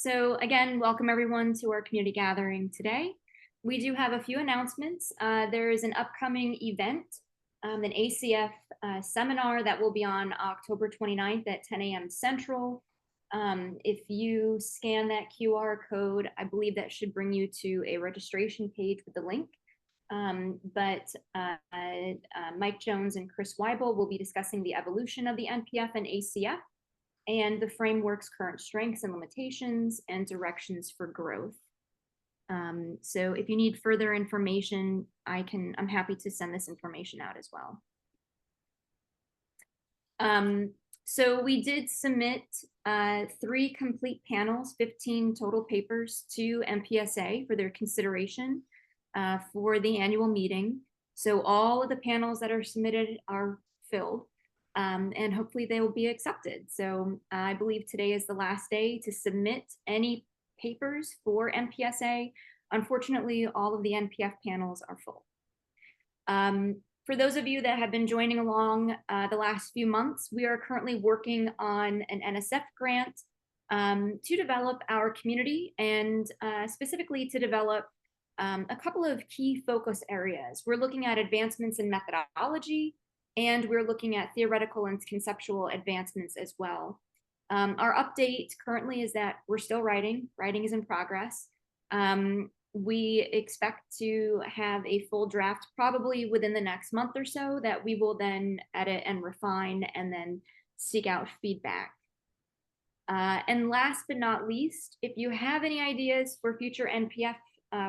So again, welcome everyone to our community gathering today. We do have a few announcements. There is an upcoming event, an ACF seminar that will be on October 29th at 10 a.m. Central. If you scan that QR code, I believe that should bring you to a registration page with the link. Mike Jones and Chris Weibel will be discussing the evolution of the NPF and ACF and the framework's current strengths and limitations and directions for growth. So if you need further information, I'm happy to send this information out as well. So we did submit 3 complete panels, 15 total papers to MPSA for their consideration for the annual meeting. So all of the panels that are submitted are filled. And hopefully they will be accepted. So I believe today is the last day to submit any papers for MPSA. Unfortunately, all of the NPF panels are full. For those of you that have been joining along the last few months, we are currently working on an NSF grant to develop our community and specifically to develop a couple of key focus areas. We're looking at advancements in methodology, and we're looking at theoretical and conceptual advancements as well. Our update currently is that we're still writing. Writing is in progress. We expect to have a full draft probably within the next month or so that we will then edit and refine and then seek out feedback. And last but not least, if you have any ideas for future NPF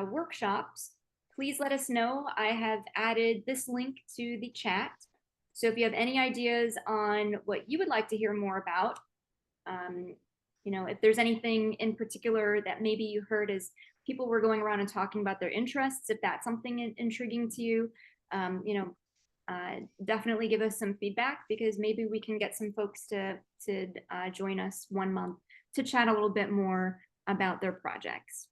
workshops, please let us know. I have added this link to the chat. So if you have any ideas on what you would like to hear more about, if there's anything in particular that maybe you heard as people were going around and talking about their interests, if that's something intriguing to you, definitely give us some feedback, because maybe we can get some folks to join us one month to chat a little bit more about their projects.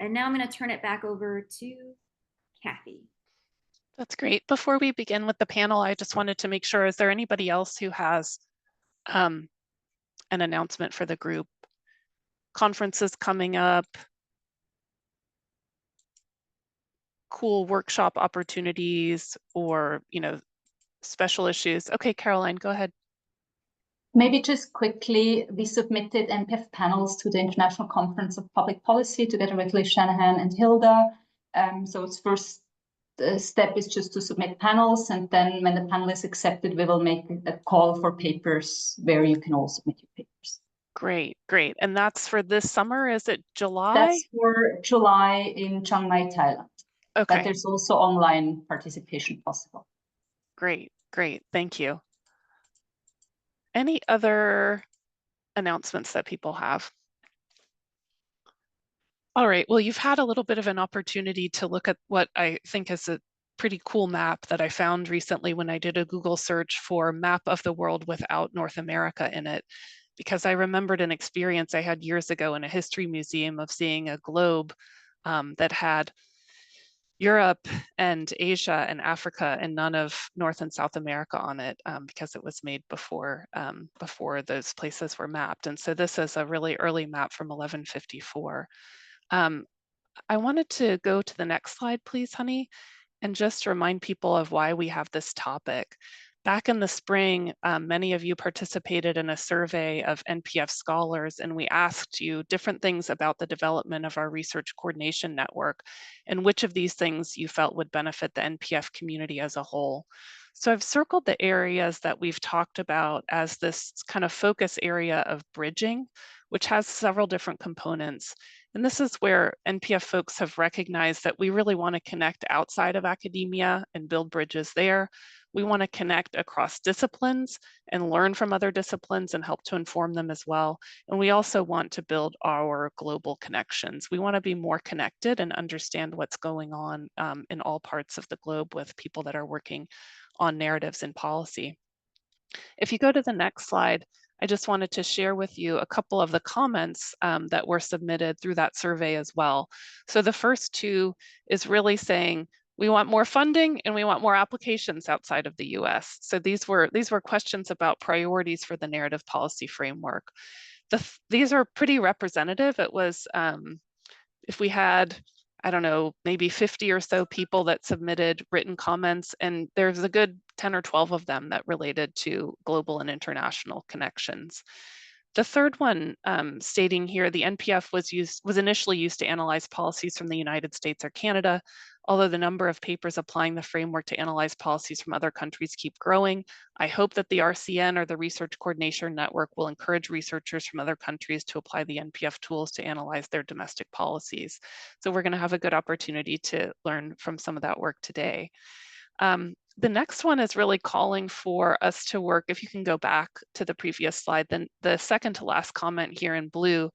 And now I'm going to turn it back over to Kathy. That's great. Before we begin with the panel, I just wanted to make sure, is there anybody else who has an announcement for the group? Conferences coming up, cool workshop opportunities, or, special issues? Okay, Caroline, go ahead. Maybe just quickly, we submitted NPF panels to the International Conference of Public Policy together with Liz Shanahan and Hilda. So it's first step is just to submit panels, and then when the panel is accepted, we will make a call for papers where you can all submit your papers. Great, great. And that's for this summer? Is it July? That's for July in Chiang Mai, Thailand. Okay. But there's also online participation possible. Great, great. Thank you. Any other announcements that people have? All right, well, you've had a little bit of an opportunity to look at what I think is a pretty cool map that I found recently when I did a Google search for map of the world without North America in it, because I remembered an experience I had years ago in a history museum of seeing a globe that had Europe and Asia and Africa and none of North and South America on it, because it was made before those places were mapped. And so this is a really early map from 1154. I wanted to go to the next slide, please, honey, and just remind people of why we have this topic. Back in the spring, many of you participated in a survey of NPF scholars, and we asked you different things about the development of our research coordination network and which of these things you felt would benefit the NPF community as a whole. So I've circled the areas that we've talked about as this kind of focus area of bridging, which has several different components. And this is where NPF folks have recognized that we really want to connect outside of academia and build bridges there. We want to connect across disciplines and learn from other disciplines and help to inform them as well. And we also want to build our global connections. We want to be more connected and understand what's going on in all parts of the globe with people that are working on narratives and policy. If you go to the next slide, I just wanted to share with you a couple of the comments that were submitted through that survey as well. So the first two is really saying, we want more funding and we want more applications outside of the US. So these were questions about priorities for the narrative policy framework. these are pretty representative. It was, if we had, I don't know, maybe 50 or so people that submitted written comments, and there's a good 10 or 12 of them that related to global and international connections. The third one, stating here, the NPF was initially used to analyze policies from the United States or Canada. Although the number of papers applying the framework to analyze policies from other countries keep growing, I hope that the RCN, or the Research Coordination Network, will encourage researchers from other countries to apply the NPF tools to analyze their domestic policies. So we're going to have a good opportunity to learn from some of that work today. The next one is really calling for us to work, if you can go back to the previous slide, then the second to last comment here in blue,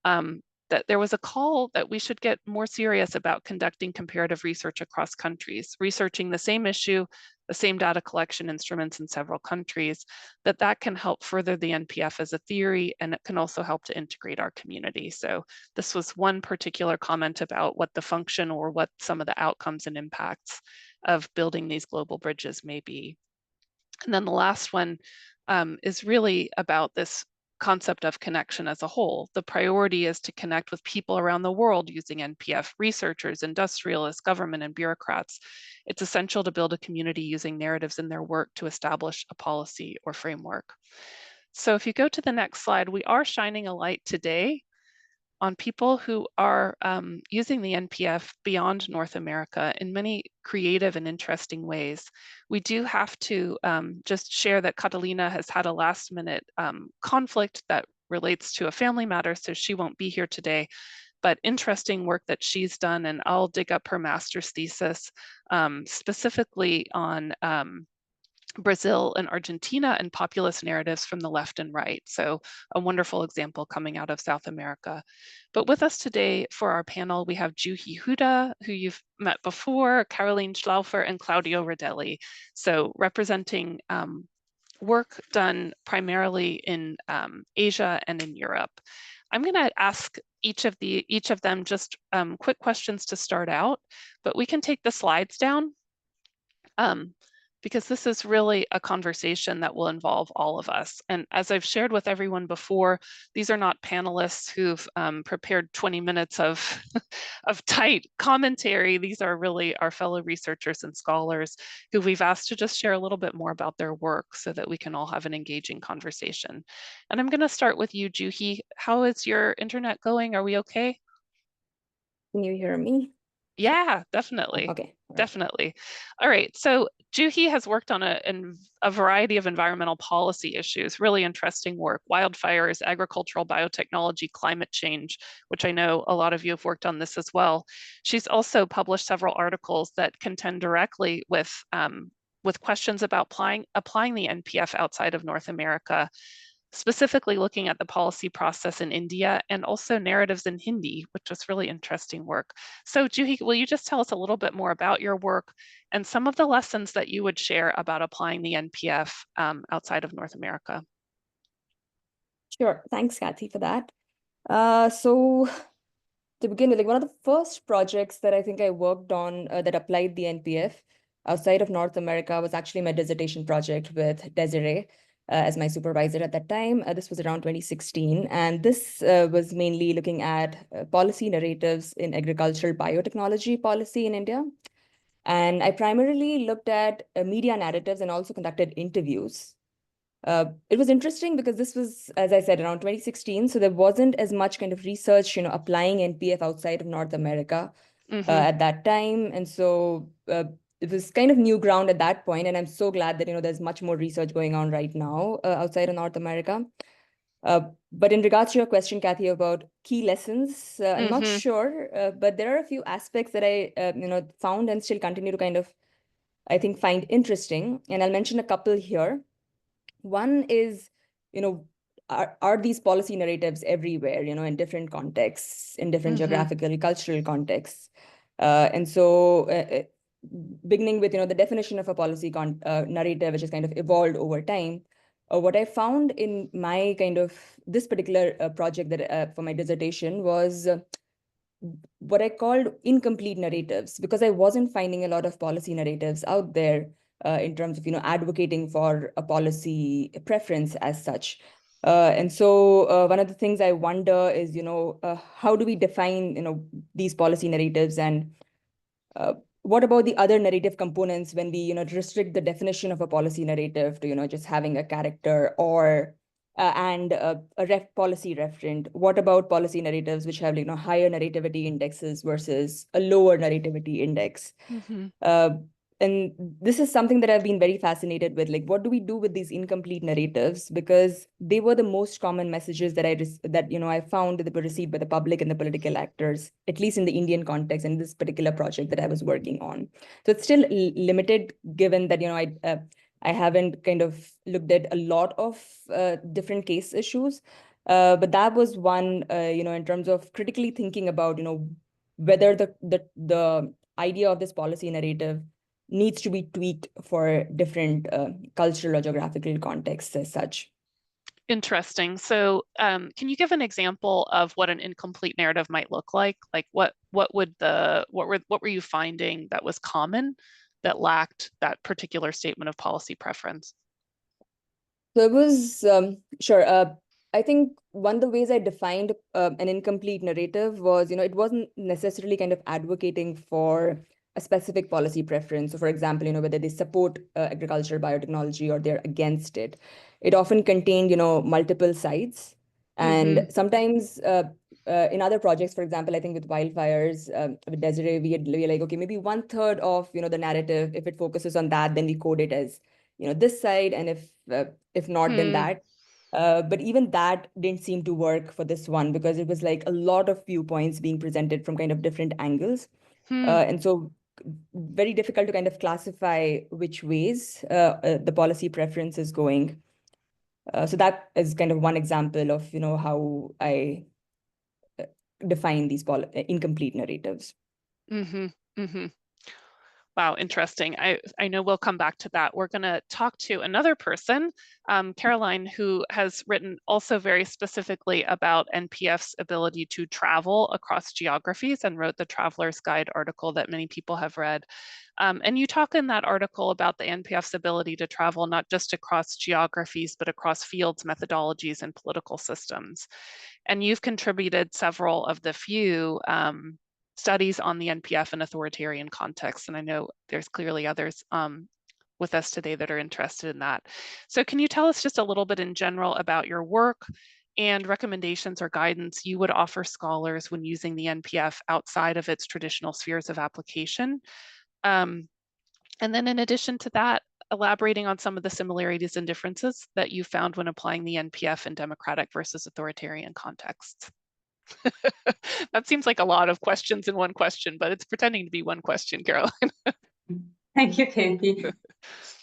that there was a call that we should get more serious about conducting comparative research across countries, researching the same issue, the same data collection instruments in several countries, that can help further the NPF as a theory, and it can also help to integrate our community. So this was one particular comment about what the function or what some of the outcomes and impacts of building these global bridges may be. And then the last one is really about this concept of connection as a whole. The priority is to connect with people around the world using NPF, researchers, industrialists, government, and bureaucrats. It's essential to build a community using narratives in their work to establish a policy or framework. So if you go to the next slide, we are shining a light today on people who are using the NPF beyond North America in many creative and interesting ways. We do have to just share that Catalina has had a last minute conflict that relates to a family matter, so she won't be here today, but interesting work that she's done, and I'll dig up her master's thesis specifically on Brazil and Argentina and populist narratives from the left and right. So a wonderful example coming out of South America. But with us today for our panel, we have Juhi Huda, who you've met before, Caroline Schlauffer, and Claudio Raedelli. So representing work done primarily in Asia and in Europe. I'm going to ask each of them just quick questions to start out, but we can take the slides down. Because this is really a conversation that will involve all of us. And as I've shared with everyone before, these are not panelists who've prepared 20 minutes of, of tight commentary. These are really our fellow researchers and scholars who we've asked to just share a little bit more about their work so that we can all have an engaging conversation. And I'm going to start with you, Juhi. How is your internet going? Are we okay? Can you hear me? Yeah, definitely. Okay. Definitely. All right. So Juhi has worked on a variety of environmental policy issues, really interesting work: wildfires, agricultural biotechnology, climate change, which I know a lot of you have worked on this as well. She's also published several articles that contend directly with questions about applying the NPF outside of North America, specifically looking at the policy process in India and also narratives in Hindi, which was really interesting work. So Juhi, will you just tell us a little bit more about your work and some of the lessons that you would share about applying the NPF outside of North America? Sure. Thanks, Kathy, for that. So to begin with, like, one of the first projects that I think I worked on that applied the NPF outside of North America was actually my dissertation project with Desiree as my supervisor at that time. This was around 2016. And this was mainly looking at policy narratives in agricultural biotechnology policy in India. And I primarily looked at media narratives and also conducted interviews. It was interesting because this was, as I said, around 2016. So there wasn't as much kind of research, applying NPF outside of North America at that time. And so it was kind of new ground at that point. And I'm so glad that, there's much more research going on right now outside of North America. But in regards to your question, Kathy, about key lessons, I'm not sure, but there are a few aspects that I, found and still continue to kind of, I think, find interesting. And I'll mention a couple here. One is, are these policy narratives everywhere, in different contexts, in different geographical, cultural contexts? And so beginning with, the definition of a policy narrative, which has kind of evolved over time, what I found in my kind of this particular project that for my dissertation was what I called incomplete narratives, because I wasn't finding a lot of policy narratives out there in terms of, advocating for a policy preference as such. And so one of the things I wonder is, how do we define, these policy narratives, and what about the other narrative components when we, restrict the definition of a policy narrative to, just having a character or and a policy referent? What about policy narratives which have, higher narrativity indexes versus a lower narrativity index? And this is something that I've been very fascinated with. Like, what do we do with these incomplete narratives? Because they were the most common messages that I found that were received by the public and the political actors, at least in the Indian context and this particular project that I was working on. So it's still limited, given that I haven't kind of looked at a lot of different case issues. But that was one, in terms of critically thinking about, whether the idea of this policy narrative needs to be tweaked for different cultural or geographical contexts as such. Interesting. So can you give an example of what an incomplete narrative might look like? Like what were you finding that was common that lacked that particular statement of policy preference? So it was, sure. I think one of the ways I defined an incomplete narrative was, it wasn't necessarily kind of advocating for a specific policy preference. So for example, whether they support agriculture, biotechnology, or they're against it. It often contained, multiple sides. And sometimes in other projects, for example, I think with wildfires, with Desiree, we were like, okay, maybe 1/3 of, the narrative, if it focuses on that, then we code it as, this side. And if not, then that. But even that didn't seem to work for this one, because it was like a lot of viewpoints being presented from kind of different angles. And so very difficult to kind of classify which ways the policy preference is going. So that is kind of one example of, how I define these incomplete narratives. Wow, interesting. I know we'll come back to that. We're going to talk to another person, Caroline, who has written also very specifically about NPF's ability to travel across geographies and wrote the Traveler's Guide article that many people have read. And you talk in that article about the NPF's ability to travel not just across geographies, but across fields, methodologies, and political systems. And you've contributed several of the few studies on the NPF in authoritarian contexts. And I know there's clearly others with us today that are interested in that. So can you tell us just a little bit in general about your work and recommendations or guidance you would offer scholars when using the NPF outside of its traditional spheres of application? And then in addition to that, elaborating on some of the similarities and differences that you found when applying the NPF in democratic versus authoritarian contexts. That seems like a lot of questions in one question, but it's pretending to be one question, Caroline. Thank you, Katie.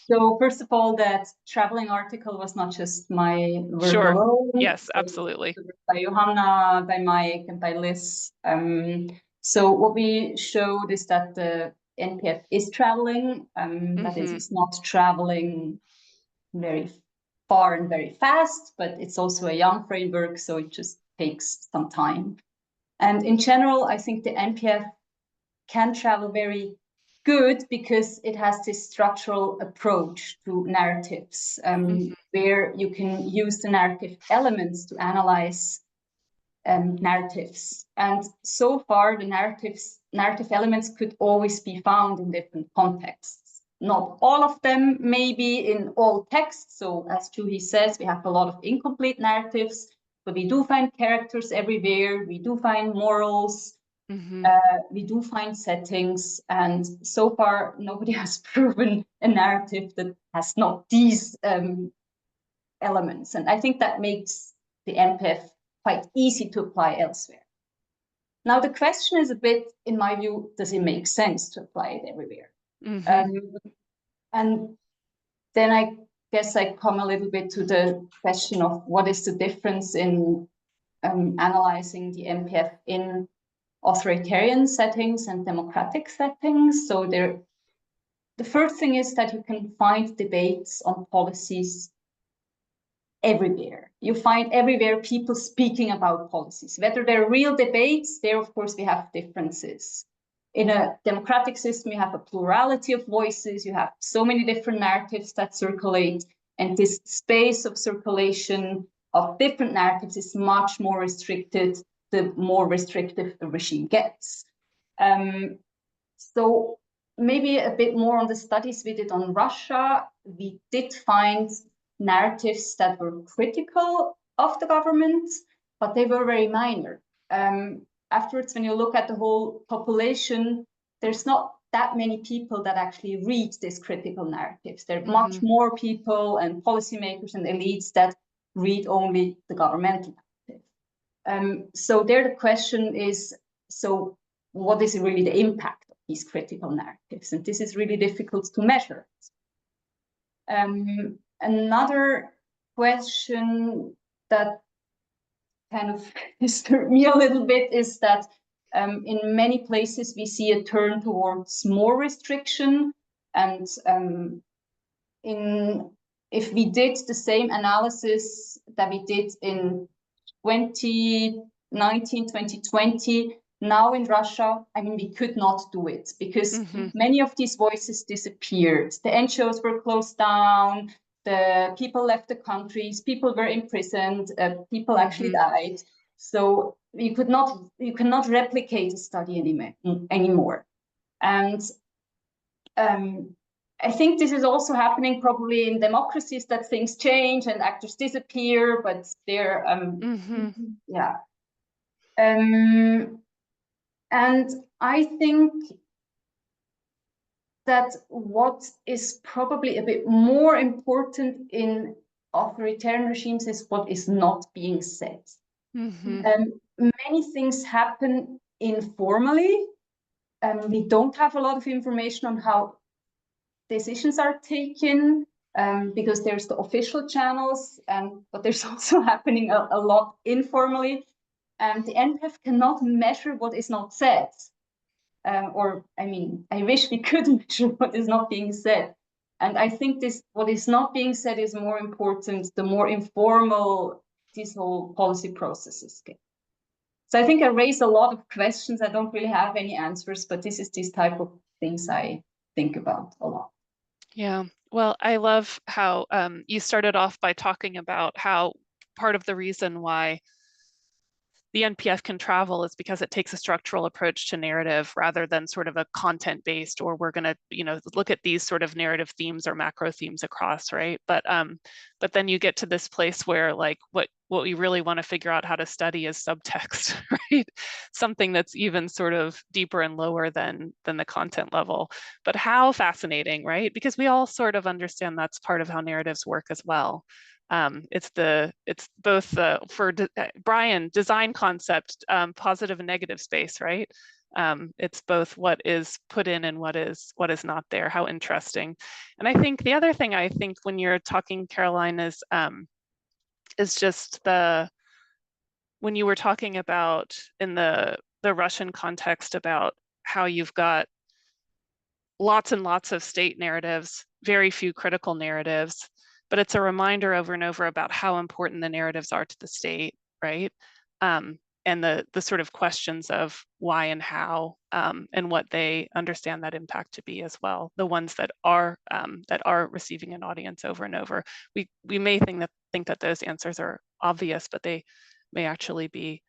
So first of all, that traveling article was not just my work alone. Yes, absolutely. By Johanna, by Mike, and by Liz. So what we showed is that the NPF is traveling, that is, it's not traveling very far and very fast, but it's also a young framework, so it just takes some time. And in general, I think the NPF can travel very good because it has this structural approach to narratives, where you can use the narrative elements to analyze narratives. And so far, the narrative elements could always be found in different contexts. Not all of them may be in all texts. So as Juhi says, we have a lot of incomplete narratives, but we do find characters everywhere. We do find morals. We do find settings. And so far, nobody has proven a narrative that has not these elements. And I think that makes the NPF quite easy to apply elsewhere. Now, the question is a bit, in my view, does it make sense to apply it everywhere? And then I guess I come a little bit to the question of what is the difference in analyzing the NPF in authoritarian settings and democratic settings. So the first thing is that you can find debates on policies everywhere. You find everywhere people speaking about policies, whether they're real debates. There, of course, we have differences. In a democratic system, you have a plurality of voices. You have so many different narratives that circulate, and this space of circulation of different narratives is much more restricted, the more restrictive the regime gets. So maybe a bit more on the studies we did on Russia. We did find narratives that were critical of the government, but they were very minor. Afterwards, when you look at the whole population, there's not that many people that actually read these critical narratives. There are much more people and policymakers and elites that read only the governmental narrative. So there the question is, so what is really the impact of these critical narratives? And this is really difficult to measure. Another question that kind of disturbed me a little bit is that in many places we see a turn towards more restriction, and if we did the same analysis that we did in 2019, 2020, now in Russia, I mean, we could not do it because many of these voices disappeared. The NGOs were closed down, the people left the countries, people were imprisoned, people actually died. So you cannot replicate a study anymore. And I think this is also happening probably in democracies, that things change and actors disappear, but they're yeah. And I think that what is probably a bit more important in authoritarian regimes is what is not being said. Many things happen informally. We don't have a lot of information on how decisions are taken, because there's the official channels, but there's also happening a lot informally. The NPF cannot measure what is not said. Or, I mean, I wish we could measure what is not being said. And I think what is not being said is more important, the more informal these whole policy processes get. So I think I raised a lot of questions. I don't really have any answers, but this is this type of things I think about a lot. Yeah, well, I love how you started off by talking about how part of the reason why the NPF can travel is because it takes a structural approach to narrative rather than sort of a content-based, or we're going to, look at these sort of narrative themes or macro themes across, right? But then you get to this place where, like, what we really want to figure out how to study is subtext, right? Something that's even sort of deeper and lower than the content level. But how fascinating, right? Because we all sort of understand that's part of how narratives work as well. It's both for Brian, design concept, positive and negative space, right? It's both what is put in and what is not there. How interesting. And I think the other thing I think when you're talking, Caroline, is just when you were talking about in the Russian context about how you've got lots and lots of state narratives, very few critical narratives. But it's a reminder over and over about how important the narratives are to the state, right? And the sort of questions of why and how, and what they understand that impact to be as well. The ones that are receiving an audience over and over. We may think that those answers are obvious, but they may actually be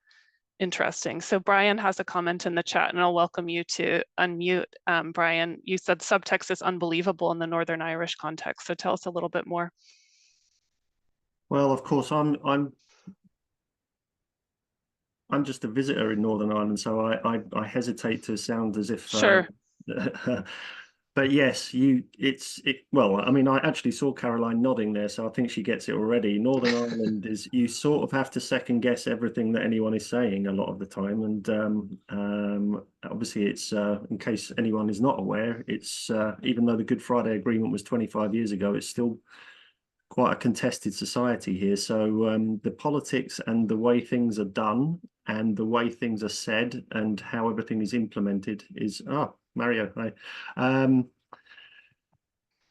interesting. So Brian has a comment in the chat, and I'll welcome you to unmute. Brian, you said subtext is unbelievable in the Northern Irish context. So tell us a little bit more. Well, of course, I'm just a visitor in Northern Ireland, so I hesitate to sound as if sure. But yes, well, I mean, I actually saw Caroline nodding there, so I think she gets it already. Northern Ireland is, you sort of have to second guess everything that anyone is saying a lot of the time. And obviously it's, in case anyone is not aware, it's, even though the Good Friday Agreement was 25 years ago, it's still quite a contested society here. So the politics and the way things are done and the way things are said and how everything is implemented is, Mario, hi.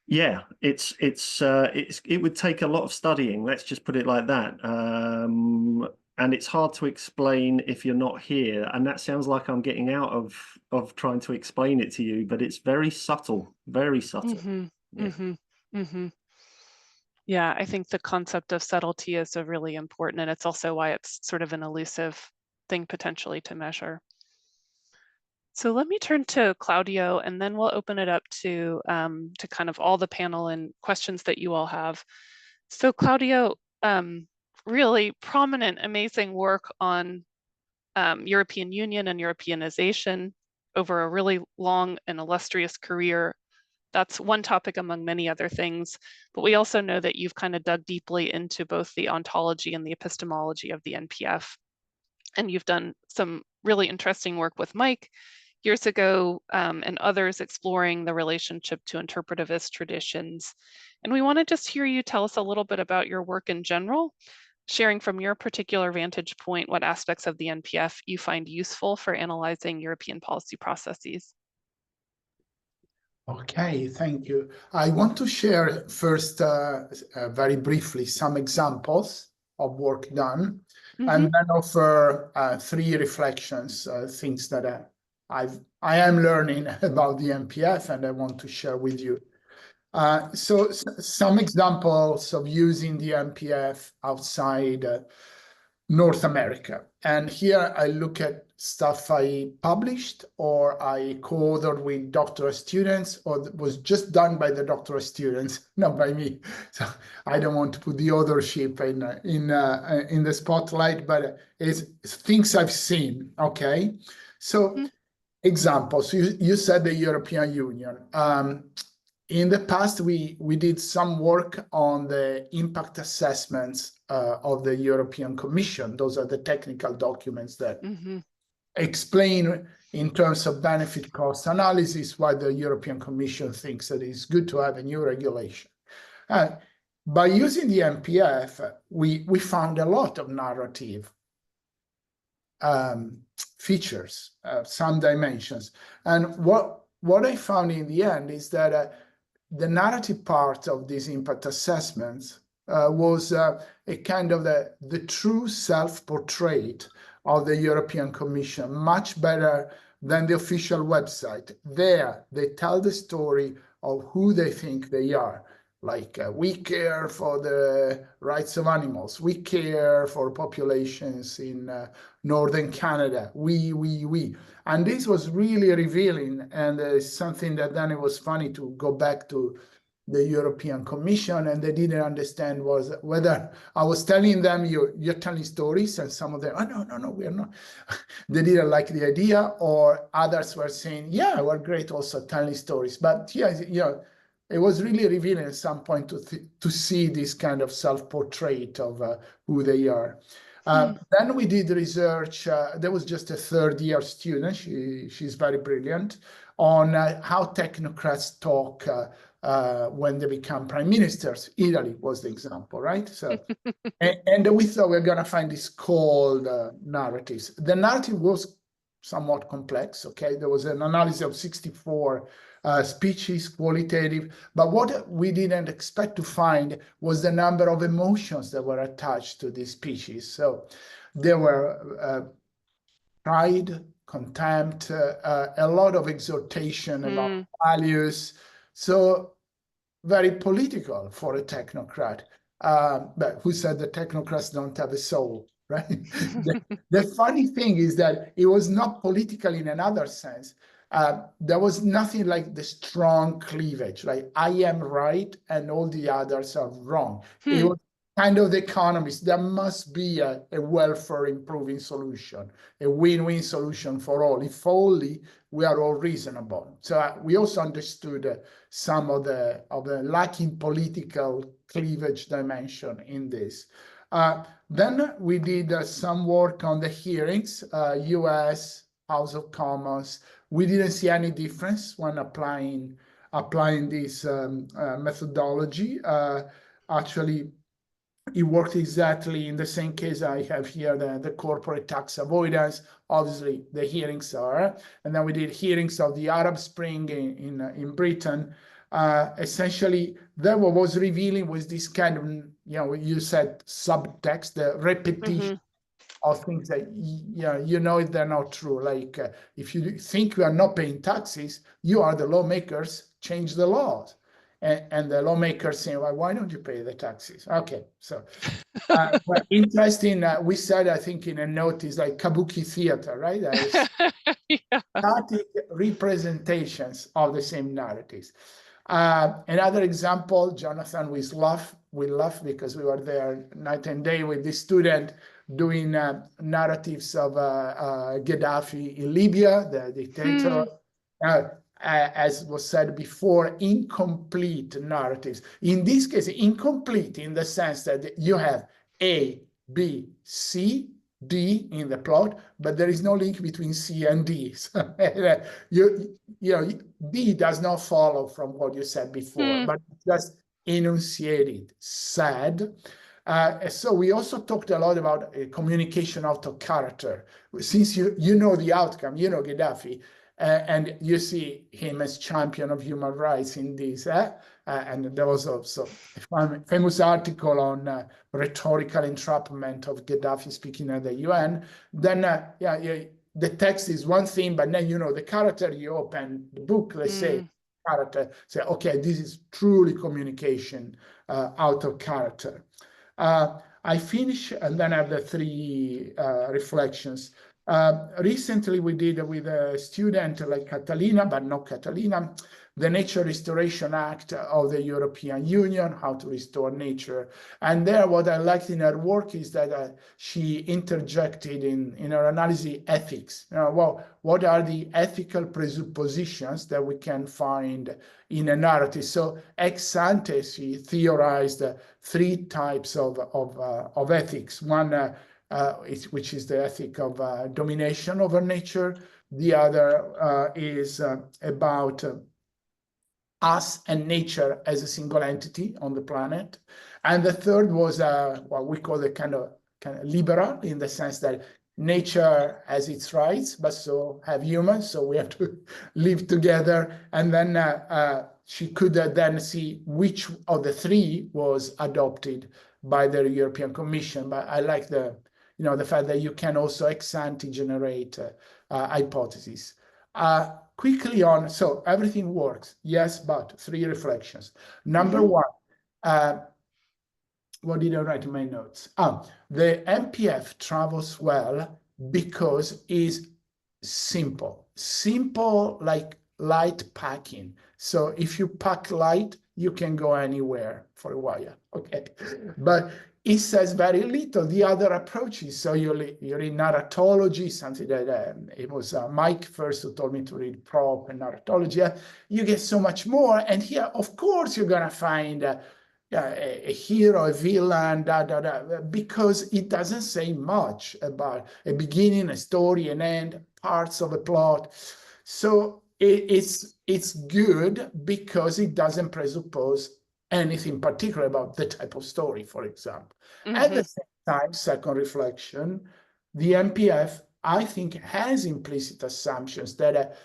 Yeah, it would take a lot of studying. Let's just put it like that. And it's hard to explain if you're not here. And that sounds like I'm getting out of trying to explain it to you, but it's very subtle, very subtle. Mm-hmm, yeah. mm-hmm, mm-hmm. Yeah, I think the concept of subtlety is a really important, and it's also why it's sort of an elusive thing potentially to measure. So let me turn to Claudio, and then we'll open it up to kind of all the panel and questions that you all have. So Claudio, really prominent, amazing work on European Union and Europeanization over a really long and illustrious career. That's one topic among many other things, but we also know that you've kind of dug deeply into both the ontology and the epistemology of the NPF. And you've done some really interesting work with Mike years ago and others exploring the relationship to interpretivist traditions. And we want to just hear you tell us a little bit about your work in general, sharing from your particular vantage point what aspects of the NPF you find useful for analyzing European policy processes. Okay, thank you. I want to share first, very briefly, some examples of work done, and then offer 3 reflections, things that I am learning about the NPF, and I want to share with you. So some examples of using the NPF outside North America. And here I look at stuff I published or I co-authored with doctoral students, or was just done by the doctoral students, not by me. So I don't want to put the authorship in the spotlight, but it's things I've seen. Okay, so examples. You said the European Union. In the past, we did some work on the impact assessments of the European Commission. Those are the technical documents that explain in terms of benefit cost analysis why the European Commission thinks that it's good to have a new regulation. By using the NPF, we found a lot of narrative features, some dimensions. And what I found in the end is that the narrative part of these impact assessments was a kind of the true self-portrait of the European Commission, much better than the official website. There, they tell the story of who they think they are. Like, we care for the rights of animals. We care for populations in northern Canada. We. And this was really revealing, and something that then it was funny to go back to the European Commission, and they didn't understand was whether I was telling them you're telling stories, and some of them, oh, no, we are not. They didn't like the idea, or others were saying, yeah, we're great also telling stories. But yeah, it was really revealing at some point to see this kind of self-portrait of who they are. Then we did research. There was just a 3rd-year student. She's very brilliant on how technocrats talk when they become prime ministers. Italy was the example, right? So, and we thought we're going to find these cold narratives. The narrative was somewhat complex. Okay, there was an analysis of 64 speeches, qualitative, but what we didn't expect to find was the number of emotions that were attached to these speeches. So there were pride, contempt, a lot of exhortation about values. So very political for a technocrat. But who said the technocrats don't have a soul, right? The funny thing is that it was not political in another sense. There was nothing like the strong cleavage, like I am right and all the others are wrong. It was kind of the economist. There must be a welfare improving solution, a win-win solution for all. If only we are all reasonable. So we also understood some of the lacking political cleavage dimension in this. Then we did some work on the hearings, US, House of Commons. We didn't see any difference when applying this methodology. Actually, it worked exactly in the same case I have here, the corporate tax avoidance. Obviously, the hearings are, and then we did hearings of the Arab Spring in Britain. Essentially, that what was revealing was this kind of, you said subtext, the repetition of things that they're not true. Like if you think you are not paying taxes, you are the lawmakers, change the laws. and the lawmakers saying, well, why don't you pay the taxes? Okay, so but interesting. We said, I think in a note, is like kabuki theater, right? Yeah. Static representations of the same narratives. Another example, Jonathan, we laugh because we were there night and day with this student doing narratives of Gaddafi in Libya, the dictator. As was said before, incomplete narratives. In this case, incomplete in the sense that you have A, B, C, D in the plot, but there is no link between C and D. So, you know, D does not follow from what you said before, but just enunciated, said. So we also talked a lot about communication out of character. Since you know the outcome, you know Gaddafi, and you see him as champion of human rights in this. And there was also a famous article on rhetorical entrapment of Gaddafi speaking at the UN. Then, the text is one thing, but then, you know, the character, you open the book, let's say, character, say, okay, this is truly communication out of character. I finish, and then I have the three reflections. Recently, we did with a student like Catalina, but not Catalina, the Nature Restoration Act of the European Union, how to restore nature. And there, what I liked in her work is that she interjected in her analysis ethics. Well, what are the ethical presuppositions that we can find in a narrative? So ex ante, she theorized three types of ethics. One, which is the ethic of domination over nature. The other is about us and nature as a single entity on the planet. And the third was what we call the kind of liberal, in the sense that nature has its rights, but so have humans, so we have to live together. And then she could then see which of the three was adopted by the European Commission. But I like the fact that you can also ex ante generate hypotheses. Quickly on, so everything works, yes, but three reflections. Number one, what did I write in my notes? The NPF travels well because it's simple like light packing. So if you pack light, you can go anywhere for a while, okay? But it says very little. The other approaches, so you read narratology, something that it was Mike first who told me to read prop and narratology. You get so much more. And here, of course, you're going to find a hero, a villain, because it doesn't say much about a beginning, a story, an end, parts of a plot. So it's good because it doesn't presuppose anything particular about the type of story, for example. At the same time, second reflection, the NPF, I think, has implicit assumptions that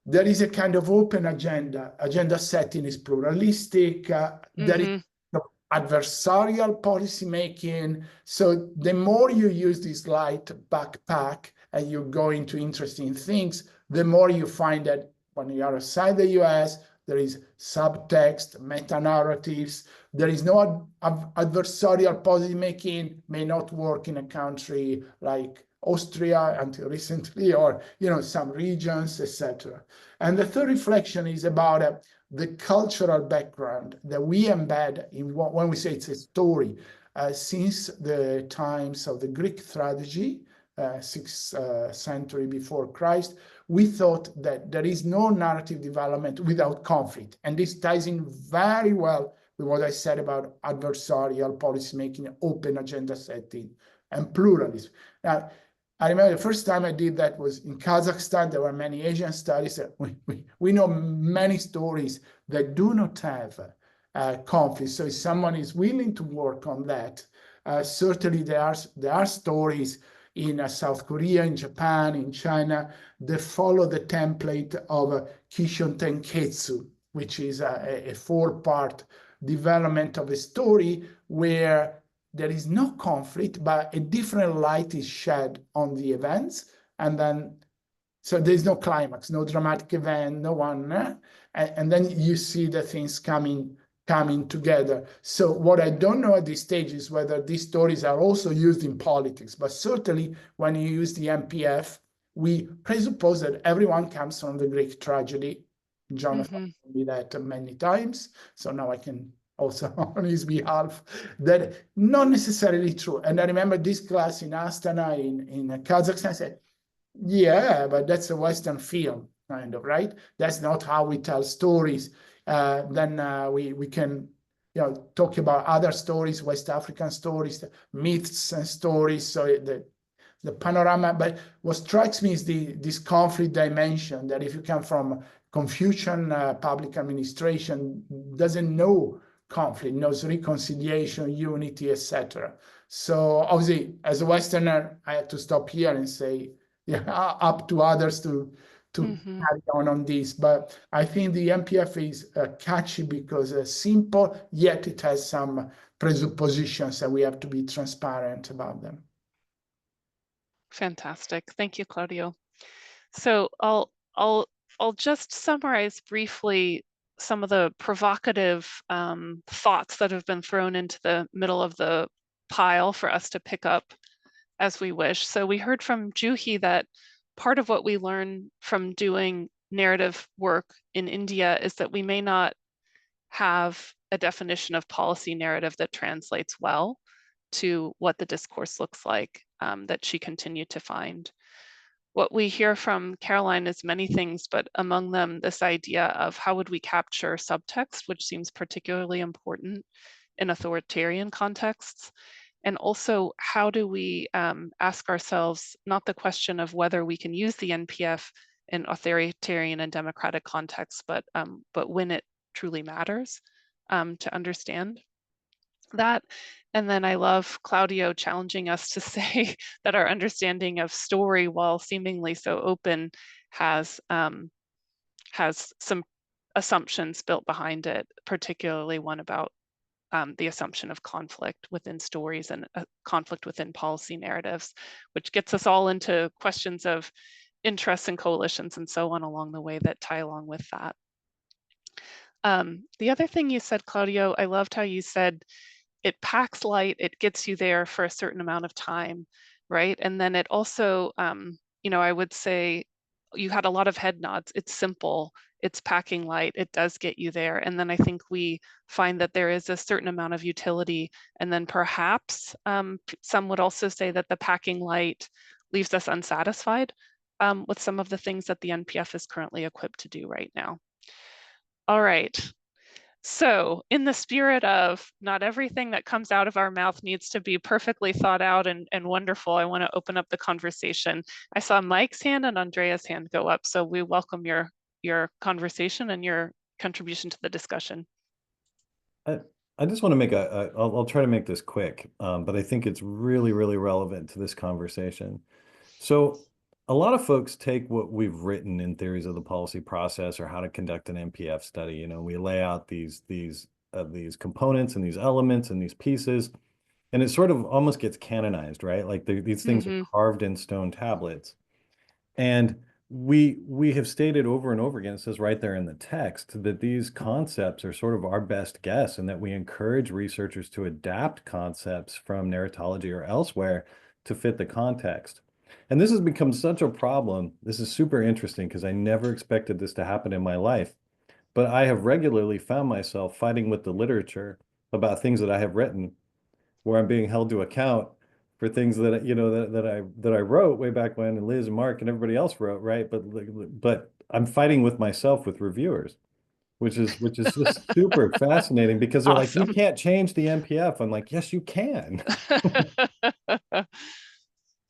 there is a kind of open agenda setting is pluralistic, there is adversarial policymaking. So the more you use this light backpack and you go into interesting things, the more you find that when you are outside the US, there is subtext, meta-narratives. There is no adversarial policymaking, may not work in a country like Austria until recently, or some regions, etc. And the third reflection is about the cultural background that we embed in when we say it's a story. Since the times of the Greek tragedy, 6th century before Christ, we thought that there is no narrative development without conflict. And this ties in very well with what I said about adversarial policymaking, open agenda setting, and pluralism. Now, I remember the first time I did that was in Kazakhstan. There were many Asian studies. We know many stories that do not have conflict. So if someone is willing to work on that, certainly there are stories in South Korea, in Japan, in China, they follow the template of Kishon Tenketsu, which is a four-part development of a story where there is no conflict, but a different light is shed on the events, and then So there's no climax, no dramatic event, no one, and then you see the things coming together. So what I don't know at this stage is whether these stories are also used in politics, but certainly when you use the NPF, we presuppose that everyone comes from the Greek tragedy. Jonathan told me that many times, so now I can also on his behalf, that not necessarily true. And I remember this class in Astana in Kazakhstan said, yeah, but that's a Western film, kind of, right? That's not how we tell stories. Then we can, talk about other stories, West African stories, myths and stories. So the panorama. But what strikes me is this conflict dimension, that if you come from Confucian public administration, doesn't know conflict, knows reconciliation, unity, etc. So obviously, as a Westerner, I have to stop here and say, yeah, up to others to carry on this. But I think the NPF is catchy because it's simple, yet it has some presuppositions, and we have to be transparent about them. Fantastic. Thank you, Claudio. So I'll just summarize briefly some of the provocative thoughts that have been thrown into the middle of the pile for us to pick up as we wish. So we heard from Juhi that part of what we learn from doing narrative work in India is that we may not have a definition of policy narrative that translates well to what the discourse looks like, that she continued to find. What we hear from Caroline is many things, but among them, this idea of how would we capture subtext, which seems particularly important in authoritarian contexts. And also, how do we ask ourselves not the question of whether we can use the NPF in authoritarian and democratic contexts, but when it truly matters to understand that. And then I love Claudio challenging us to say that our understanding of story, while seemingly so open, has some assumptions built behind it, particularly one about the assumption of conflict within stories and conflict within policy narratives, which gets us all into questions of interests and coalitions and so on along the way that tie along with that. The other thing you said, Claudio, I loved how you said it packs light, it gets you there for a certain amount of time, right? And then it also, I would say you had a lot of head nods. It's simple, it's packing light, it does get you there. And then I think we find that there is a certain amount of utility. And then perhaps some would also say that the packing light leaves us unsatisfied with some of the things that the NPF is currently equipped to do right now. All right. So in the spirit of not everything that comes out of our mouth needs to be perfectly thought out and wonderful, I want to open up the conversation. I saw Mike's hand and Andrea's hand go up, so we welcome your conversation and your contribution to the discussion. I just want to make I'll try to make this quick, but I think it's really, really relevant to this conversation. So a lot of folks take what we've written in Theories of the Policy Process or how to conduct an NPF study. We lay out these components and these elements and these pieces, and it sort of almost gets canonized, right? Like these things are carved in stone tablets. And we have stated over and over again, it says right there in the text, that these concepts are sort of our best guess, and that we encourage researchers to adapt concepts from narratology or elsewhere to fit the context. And this has become such a problem. This is super interesting because I never expected this to happen in my life. But I have regularly found myself fighting with the literature about things that I have written, where I'm being held to account for things that that I wrote way back when, and Liz and Mark and everybody else wrote, right? But I'm fighting with myself with reviewers, which is just super fascinating, because they're awesome. Like, you can't change the NPF. I'm like, yes, you can.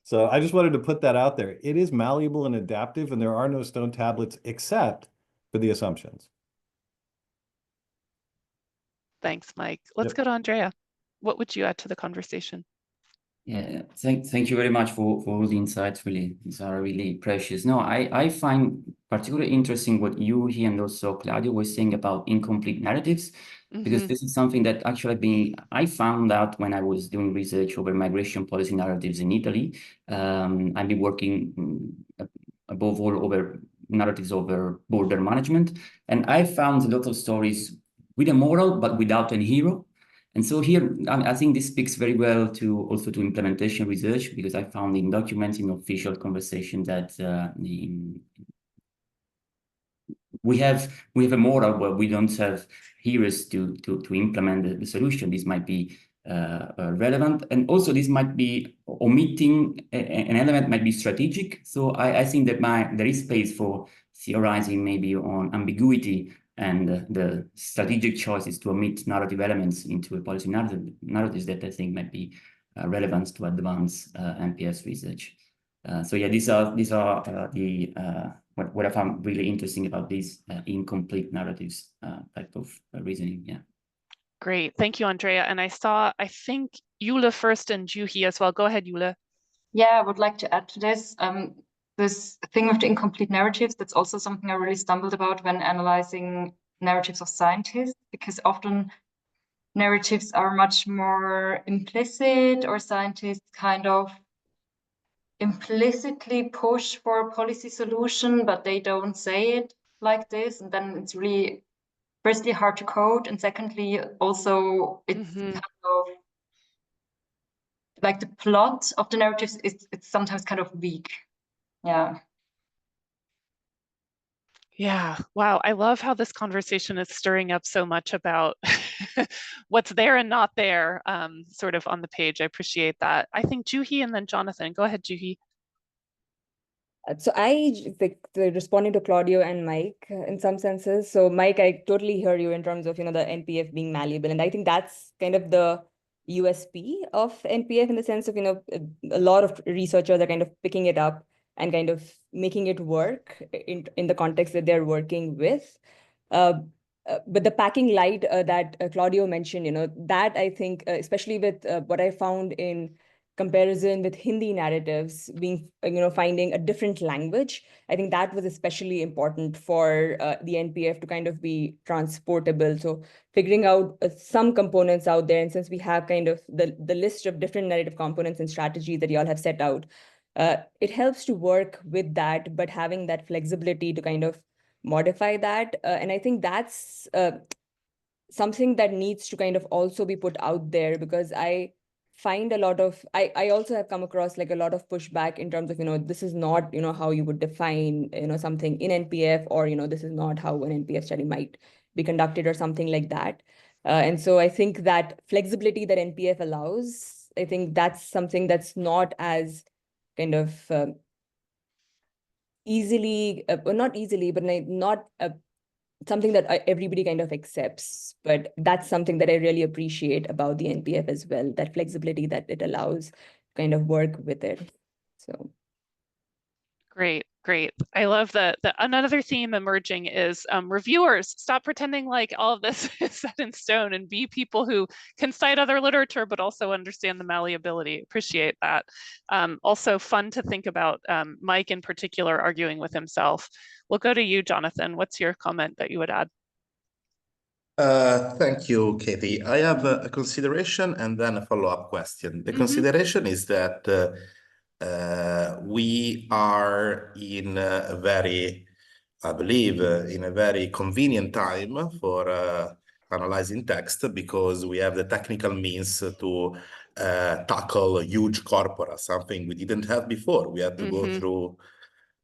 So I just wanted to put that out there. It is malleable and adaptive, and there are no stone tablets except for the assumptions. Thanks, Mike. Let's go to Andrea. What would you add to the conversation? Yeah, thank you very much for all the insights. Really, these are really precious. No, I find particularly interesting what Juhi and also Claudio were saying about incomplete narratives, because this is something that actually I found out when I was doing research over migration policy narratives in Italy. I've been working above all over narratives over border management. And I found a lot of stories with a moral, but without a hero. And so here, I think this speaks very well to also to implementation research, because I found in documents, in official conversation, that we have a moral, but we don't have heroes to implement the solution. This might be relevant, and also this might be omitting an element, might be strategic. So I think that there is space for theorizing maybe on ambiguity and the strategic choices to omit narrative elements into a policy narratives that I think might be relevant to advance NPS research. So yeah, these are the what I found really interesting about these incomplete narratives type of reasoning. Yeah. Great, thank you, Andrea. And I think Juhi first and Juhi as well. Go ahead, Juhi. Yeah, I would like to add to this. This thing of the incomplete narratives, that's also something I really stumbled about when analyzing narratives of scientists, because often narratives are much more implicit, or scientists kind of implicitly push for a policy solution, but they don't say it like this. And then it's really, firstly, hard to code, and secondly, also it's kind of like the plot of the narratives it's sometimes kind of weak. Yeah. Yeah, wow. I love how this conversation is stirring up so much about what's there and not there, sort of on the page. I appreciate that. I think Juhi and then Jonathan. Go ahead, Juhi. So I think responding to Claudio and Mike in some senses. So Mike, I totally hear you in terms of, the NPF being malleable. And I think that's kind of the USP of NPF, in the sense of, a lot of researchers are kind of picking it up and kind of making it work in the context that they're working with. But the packing light that Claudio mentioned, that I think, especially with what I found in comparison with Hindi narratives, being, finding a different language, I think that was especially important for the NPF to kind of be transportable. So figuring out some components out there, and since we have kind of the list of different narrative components and strategies that y'all have set out, it helps to work with that, but having that flexibility to kind of modify that. And I think that's something that needs to kind of also be put out there, because I find a lot of, I also have come across like a lot of pushback in terms of, this is not, how you would define, something in NPF, or, this is not how an NPF study might be conducted, or something like that. And so I think that flexibility that NPF allows, I think that's something that's not as kind of easily, or not easily, but not something that everybody kind of accepts. But that's something that I really appreciate about the NPF as well, that flexibility that it allows to kind of work with it. So. Great. I love that. Another theme emerging is reviewers, stop pretending like all of this is set in stone, and be people who can cite other literature, but also understand the malleability. Appreciate that. Also fun to think about Mike in particular arguing with himself. We'll go to you, Jonathan. What's your comment that you would add? Thank you, Katie. I have a consideration and then a follow-up question. The consideration is that we are in a very, I believe, in a very convenient time for analyzing text, because we have the technical means to tackle huge corpora, something we didn't have before. We had to go through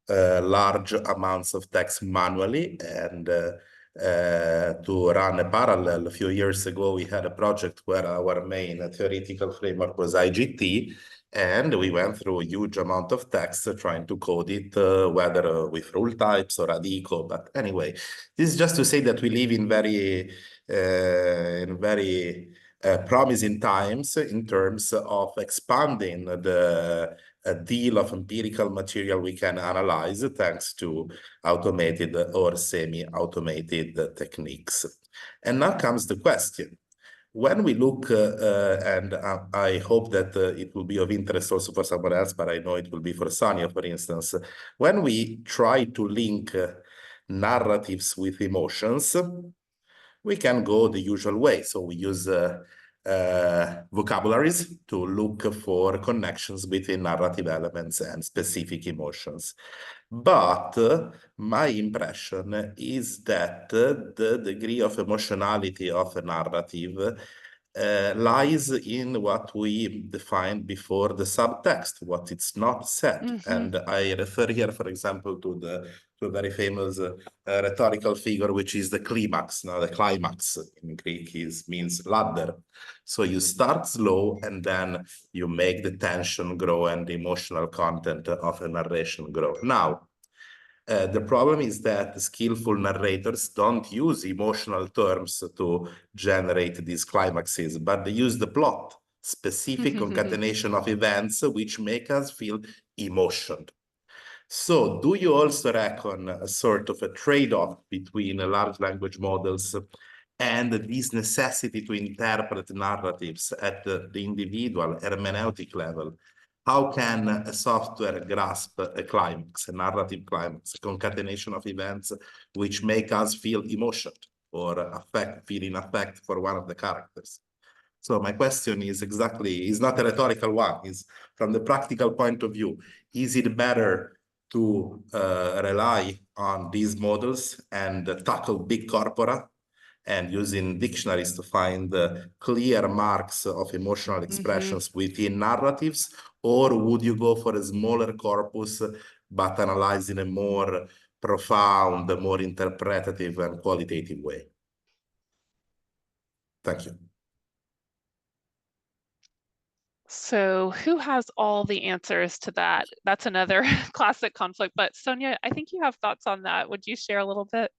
large amounts of text manually, and to run a parallel. A few years ago, we had a project where our main theoretical framework was IGT, and we went through a huge amount of text trying to code it, whether with rule types or ADICO. But anyway, this is just to say that we live in very promising times in terms of expanding the deal of empirical material we can analyze thanks to automated or semi-automated techniques. And now comes the question. When we look, and I hope that it will be of interest also for someone else, but I know it will be for Sonia, for instance, when we try to link narratives with emotions, we can go the usual way. So we use vocabularies to look for connections between narrative elements and specific emotions. But my impression is that the degree of emotionality of a narrative lies in what we defined before the subtext, what it's not said. And I refer here, for example, to a very famous rhetorical figure, which is the climax. Now, the climax in Greek means ladder. So you start slow and then you make the tension grow and the emotional content of a narration grow. Now, the problem is that skillful narrators don't use emotional terms to generate these climaxes, but they use the plot, specific concatenation of events which make us feel emotion. So do you also reckon a sort of a trade-off between large language models and this necessity to interpret narratives at the individual hermeneutic level? How can a software grasp a climax, a narrative climax, a concatenation of events which make us feel emotion or feeling affect for one of the characters? So my question is not a rhetorical one, is from the practical point of view, is it better to rely on these models and tackle big corpora and using dictionaries to find the clear marks of emotional expressions within narratives, or would you go for a smaller corpus but analyze in a more profound, more interpretative and qualitative way? Thank you. So who has all the answers to that? That's another classic conflict, but Sonia, I think you have thoughts on that. Would you share a little bit?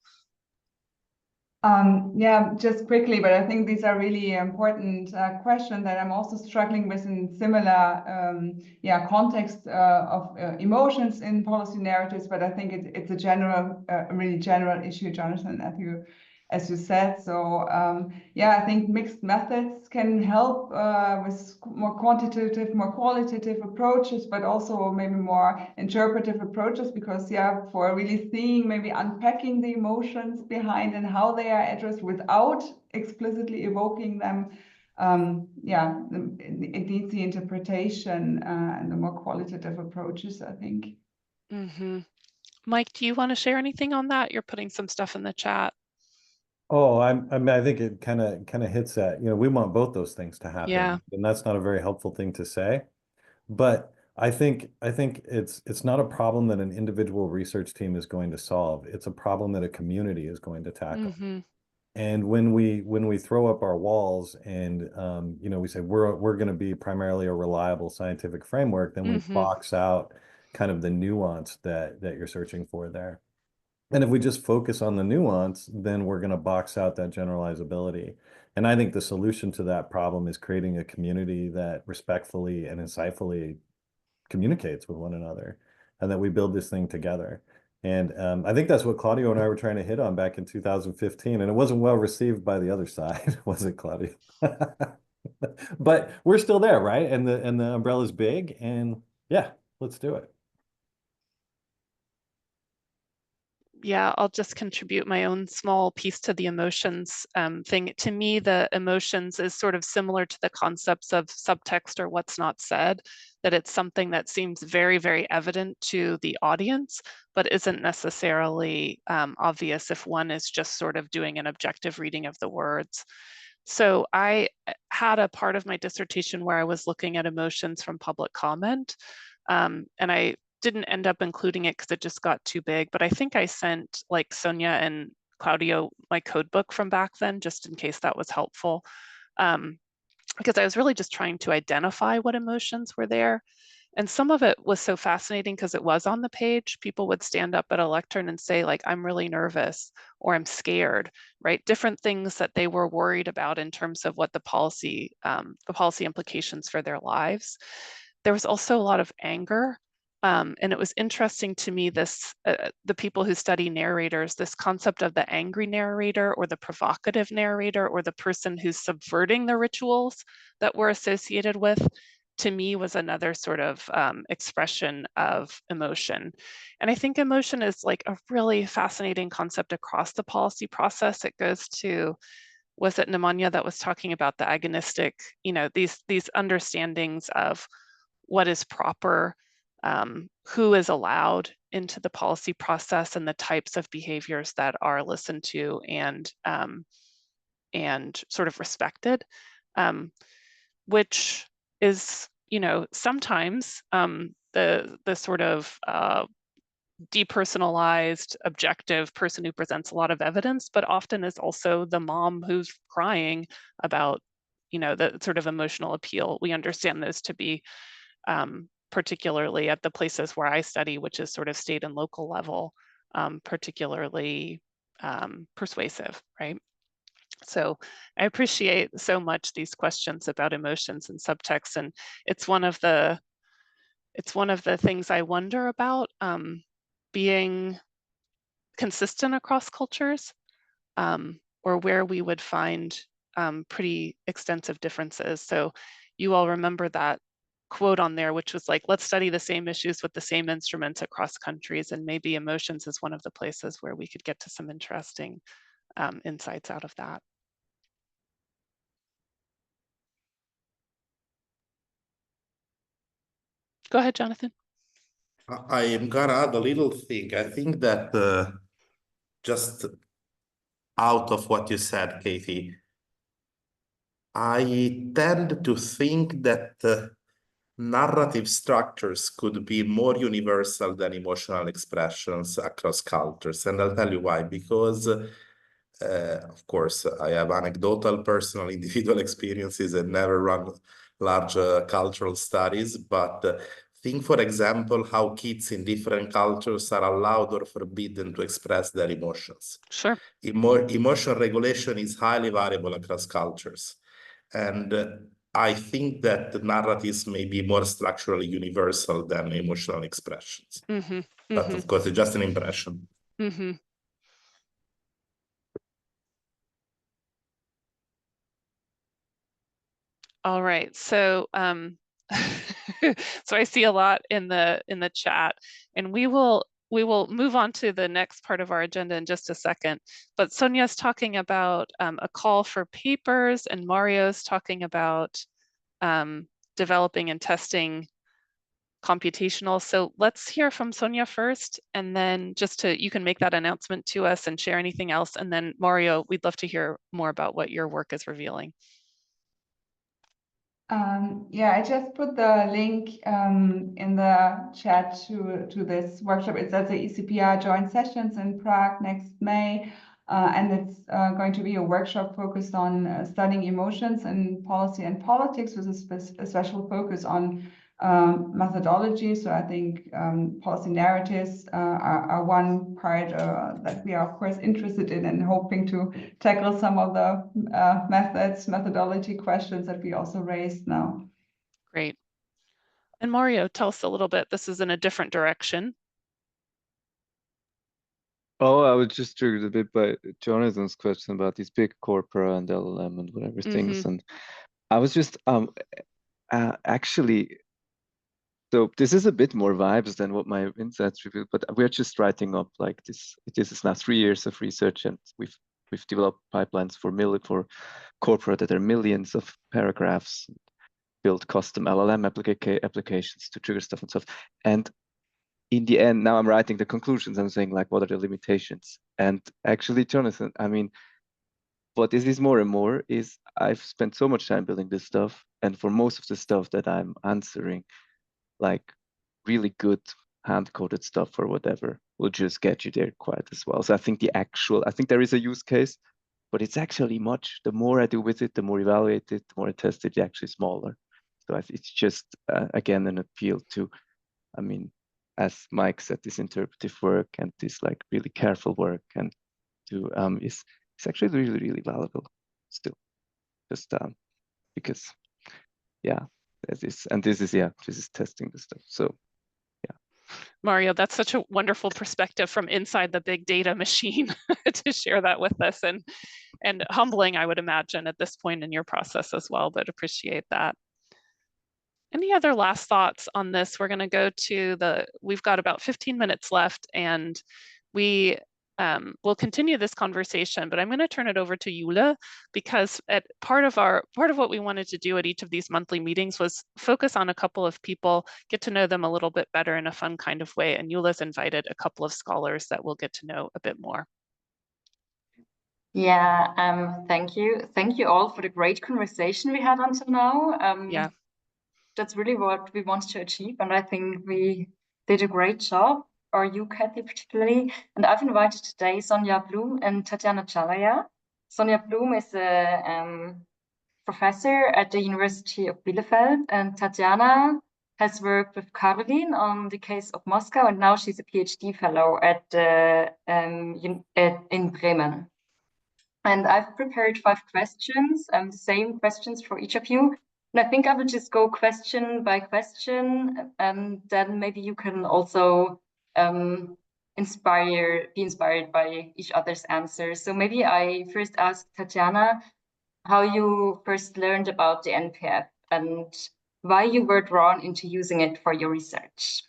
Yeah, just quickly, but I think these are really important questions that I'm also struggling with in similar context of emotions in policy narratives, but I think it's a general, really general issue, Jonathan, as you said. So yeah, I think mixed methods can help with more quantitative, more qualitative approaches, but also maybe more interpretive approaches, because yeah, for really seeing, maybe unpacking the emotions behind and how they are addressed without explicitly evoking them, yeah, it needs the interpretation and the more qualitative approaches, I think. Mike, do you want to share anything on that? You're putting some stuff in the chat. Oh, I mean, I think it kind of hits that, you know, we want both those things to happen, and that's not a very helpful thing to say. But I think it's not a problem that an individual research team is going to solve. It's a problem that a community is going to tackle. And when we throw up our walls and you know, we say we're going to be primarily a reliable scientific framework, then we box out kind of the nuance that you're searching for there. And if we just focus on the nuance, then we're going to box out that generalizability. And I think the solution to that problem is creating a community that respectfully and insightfully communicates with one another, and that we build this thing together. And I think that's what Claudio and I were trying to hit on back in 2015, and it wasn't well received by the other side, was it, Claudio? But we're still there, right? And the umbrella's big, and yeah, let's do it. Yeah, I'll just contribute my own small piece to the emotions thing. To me, the emotions is sort of similar to the concepts of subtext or what's not said, that it's something that seems very, very evident to the audience, but isn't necessarily obvious if one is just sort of doing an objective reading of the words. So I had a part of my dissertation where I was looking at emotions from public comment, and I didn't end up including it because it just got too big, but I think I sent like Sonia and Claudio my code book from back then, just in case that was helpful. Because I was really just trying to identify what emotions were there. And some of it was so fascinating because it was on the page. People would stand up at a lectern and say like, I'm really nervous or I'm scared, right? Different things that they were worried about in terms of what the policy implications for their lives. There was also a lot of anger. And it was interesting to me, the people who study narrators, this concept of the angry narrator or the provocative narrator or the person who's subverting the rituals that we're associated with, to me was another sort of expression of emotion. And I think emotion is like a really fascinating concept across the policy process. It goes to was it Nemanja that was talking about the agonistic, these understandings of what is proper, who is allowed into the policy process, and the types of behaviors that are listened to and sort of respected, which is, sometimes the sort of depersonalized, objective person who presents a lot of evidence, but often is also the mom who's crying about, the sort of emotional appeal. We understand those to be particularly at the places where I study, which is sort of state and local level, particularly persuasive, right? So I appreciate so much these questions about emotions and subtext, and it's one of the things I wonder about, being consistent across cultures, or where we would find pretty extensive differences. So you all remember that quote on there, which was like, let's study the same issues with the same instruments across countries, and maybe emotions is one of the places where we could get to some interesting insights out of that. Go ahead, Jonathan. I am gonna add a little thing. I think that just out of what you said, Katie, I tend to think that narrative structures could be more universal than emotional expressions across cultures. And I'll tell you why. Because, of course, I have anecdotal, personal, individual experiences and never run large cultural studies. But think, for example, how kids in different cultures are allowed or forbidden to express their emotions. Sure. Emotion regulation is highly variable across cultures. And I think that the narratives may be more structurally universal than emotional expressions. Mm-hmm. But of course, it's just an impression. Mm-hmm. All right, so so I see a lot in the chat, and we will move on to the next part of our agenda in just a second. But Sonia's talking about a call for papers, and Mario's talking about developing and testing computational. So let's hear from Sonia first, and then you can make that announcement to us and share anything else. And then Mario, we'd love to hear more about what your work is revealing. Yeah, I just put the link in the chat to this workshop. It's at the ECPR joint sessions in Prague next May. And it's going to be a workshop focused on studying emotions in policy and politics, with a special focus on methodology. So I think policy narratives are one part that we are, of course, interested in, and hoping to tackle some of the methodology questions that we also raised now. Great. And Mario, tell us a little bit. This is in a different direction. Oh, I was just triggered a bit by Jonathan's question about these big corpora and LLM and whatever things. And I was just actually, so this is a bit more vibes than what my insights revealed, but we're just writing up like this. This is now 3 years of research, and we've developed pipelines for corpora that are millions of paragraphs, build custom LLM applications to trigger stuff and stuff. And in the end, now I'm writing the conclusions. I'm saying, like, what are the limitations? And actually, Jonathan, I mean, what is more and more is I've spent so much time building this stuff, and for most of the stuff that I'm answering, like really good hand-coded stuff or whatever will just get you there quite as well. So I think I think there is a use case, but it's actually the more I do with it, the more evaluate it, the more I test it, actually smaller. So it's just, again, an appeal to, I mean, as Mike said, this interpretive work and this like really careful work, and to is actually really, really valuable still, just because, yeah, this is testing the stuff. So yeah. Mario, that's such a wonderful perspective from inside the big data machine to share that with us, and humbling, I would imagine, at this point in your process as well, but appreciate that. Any other last thoughts on this? We're going to go to we've got about 15 minutes left, and we we'll continue this conversation, but I'm going to turn it over to Juhi, because part of what we wanted to do at each of these monthly meetings was focus on a couple of people, get to know them a little bit better in a fun kind of way. And Juhi's invited a couple of scholars that we'll get to know a bit more. Yeah, thank you. Thank you all for the great conversation we had until now. Yeah. That's really what we want to achieve, and I think we did a great job, or you, Kathy, particularly. And I've invited today Sonja Blum and Tatjana Chalaya. Sonja Blum is a professor at the University of Bielefeld, and Tatjana has worked with Caroline on the case of Moscow, and now she's a PhD fellow at in Bremen. And I've prepared 5 questions, the same questions for each of you. And I think I will just go question by question, and then maybe you can also be inspired by each other's answers. So maybe I first ask Tatjana how you first learned about the NPF and why you were drawn into using it for your research.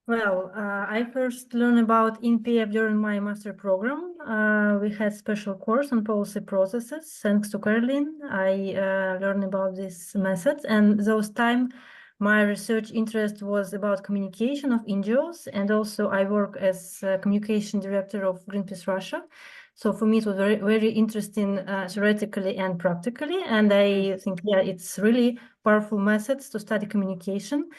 Well, I first learned about NPF during my master program. We had special course on policy processes. Thanks to Caroline, I learned about this method. And those time, my research interest was about communication of NGOs. And also I work as communication director of Greenpeace Russia. So for me, it was very, very interesting theoretically and practically. And I think, yeah, it's really powerful methods to study communication.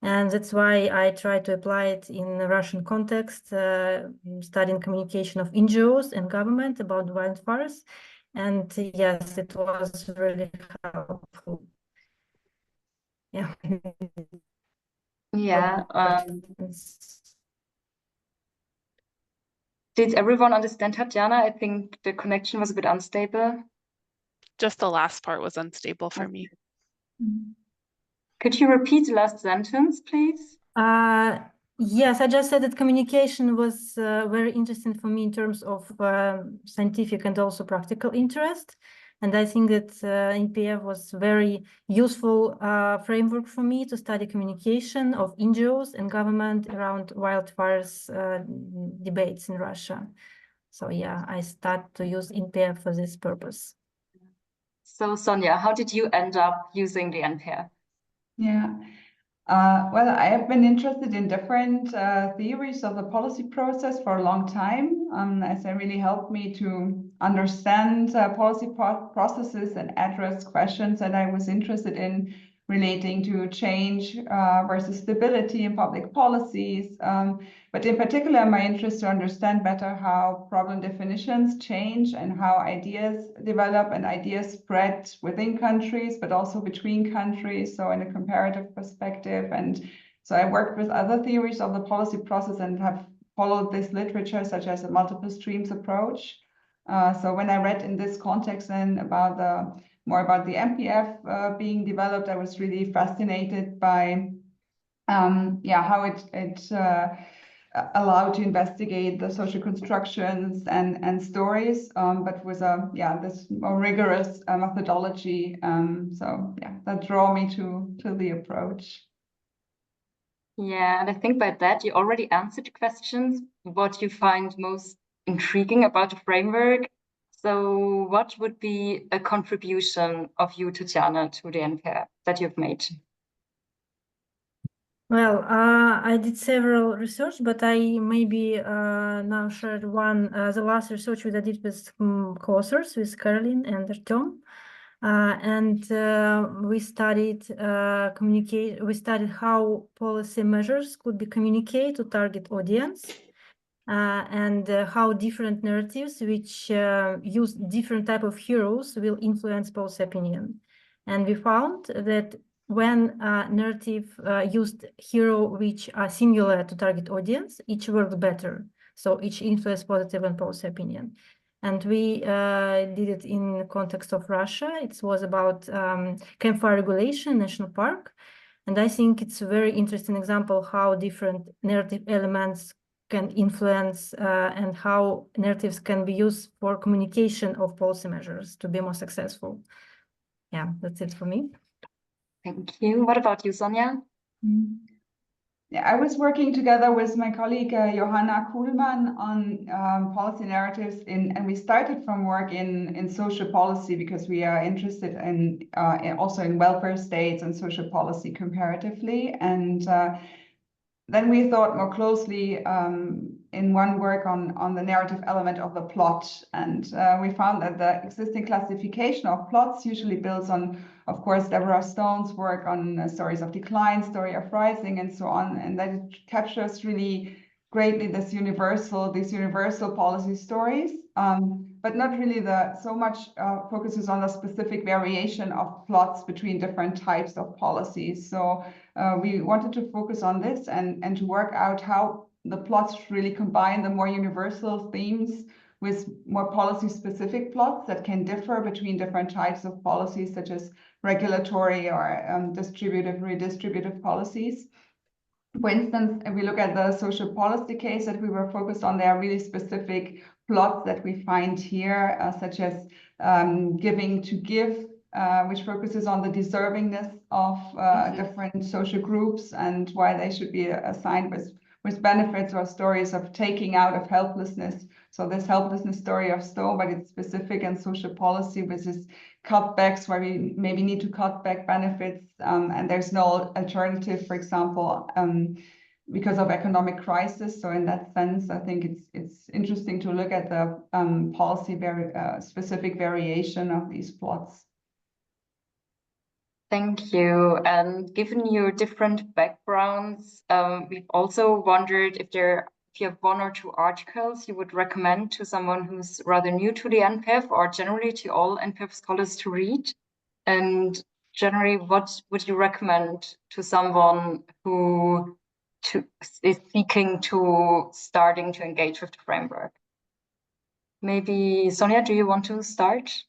And that's why I try to apply it in the Russian context, studying communication of NGOs and government about wildfires. And yes, it was really helpful. Yeah. Yeah. Did everyone understand Tatjana? I think the connection was a bit unstable. Just the last part was unstable for me. Could you repeat the last sentence, please? Yes, I just said that communication was very interesting for me in terms of scientific and also practical interest. And I think that NPF was very useful framework for me to study communication of NGOs and government around wildfires debates in Russia. So yeah, I start to use NPF for this purpose. So Sonja, how did you end up using the NPF? Yeah, well, I have been interested in different theories of the policy process for a long time, as they really helped me to understand policy processes and address questions that I was interested in relating to change versus stability in public policies. But in particular, my interest to understand better how problem definitions change and how ideas develop and ideas spread within countries, but also between countries, so in a comparative perspective. And so I worked with other theories of the policy process and have followed this literature, such as a multiple streams approach. So when I read in this context and about more about the NPF being developed, I was really fascinated by how it allowed to investigate the social constructions and stories, but with this more rigorous methodology. So yeah, that drew me to the approach. Yeah, and I think by that you already answered the questions, what you find most intriguing about the framework. So what would be a contribution of you, Tatjana, to the NPF that you've made? Well, I did several research, but I maybe now shared one, the last research that I did with co-authors, with Caroline and Artem. We studied we studied how policy measures could be communicated to target audience. And how different narratives which use different type of heroes will influence policy opinion. And we found that when narrative used hero which are similar to target audience, each worked better. So each influenced positive and policy opinion. And we did it in the context of Russia. It was about campfire regulation, national park. And I think it's a very interesting example how different narrative elements can influence and how narratives can be used for communication of policy measures to be more successful. Yeah, that's it for me. Thank you. What about you, Sonja? Yeah, I was working together with my colleague Johanna Kuhlmann on policy narratives and we started from work in social policy because we are interested in also in welfare states and social policy comparatively. And then we thought more closely in one work on the narrative element of the plot. And we found that the existing classification of plots usually builds on, of course, Deborah Stone's work on stories of decline, story of rising, and so on. And that it captures really greatly these universal policy stories, but not really so much focuses on the specific variation of plots between different types of policies. So we wanted to focus on this and to work out how the plots really combine the more universal themes with more policy-specific plots that can differ between different types of policies, such as regulatory or distributive, redistributive policies. For instance, if we look at the social policy case that we were focused on, there are really specific plots that we find here, such as giving to give, which focuses on the deservingness of different social groups and why they should be assigned with benefits or stories of taking out of helplessness. So this helplessness story of Stowe, but it's specific and social policy with this cutbacks where we maybe need to cut back benefits and there's no alternative, for example, because of economic crisis. So in that sense, I think it's interesting to look at the policy specific variation of these plots. Thank you. And given your different backgrounds, we've also wondered if you have one or two articles you would recommend to someone who's rather new to the NPF or generally to all NPF scholars to read. And generally, what would you recommend to someone who is seeking to starting to engage with the framework? Maybe Sonia, do you want to start?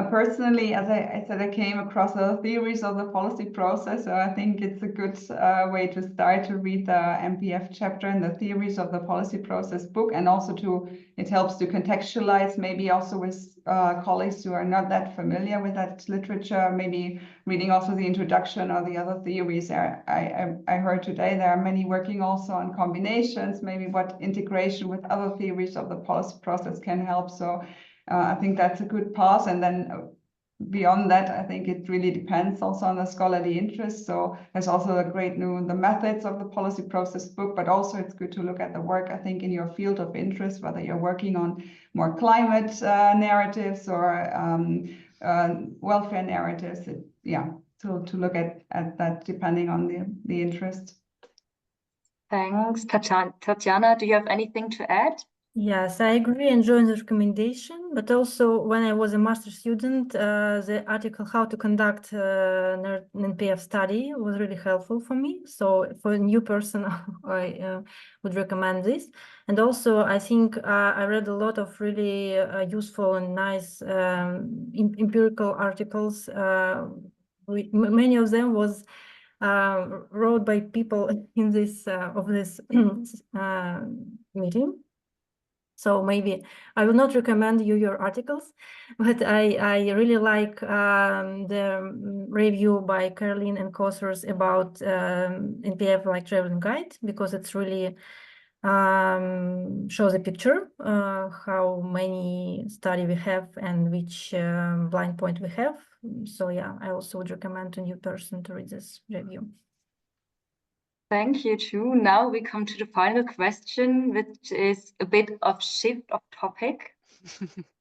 Personally, as I said, I came across the theories of the policy process, so I think it's a good way to start to read the NPF chapter and the theories of the policy process book, and also it helps to contextualize maybe also with colleagues who are not that familiar with that literature, maybe reading also the introduction or the other theories. I heard today there are many working also on combinations, maybe what integration with other theories of the policy process can help. So I think that's a good path. And then beyond that, I think it really depends also on the scholarly interest. So there's also the methods of the policy process book, but also it's good to look at the work, I think, in your field of interest, whether you're working on more climate narratives or welfare narratives. To look at that depending on the interest. Thanks. Tatjana, do you have anything to add? Yes, I agree and join the recommendation, but also when I was a master's student, the article How to Conduct an NPF Study was really helpful for me. So for a new person, I would recommend this. And also, I think I read a lot of really useful and nice empirical articles. Many of them was wrote by people in this meeting. So maybe I will not recommend you your articles, but I really like the review by Caroline and co-authors about NPF like traveling guide, because it's really shows a picture how many study we have and which blind point we have. So yeah, I also would recommend to a new person to read this review. Thank you, too. Now we come to the final question, which is a bit of shift of topic,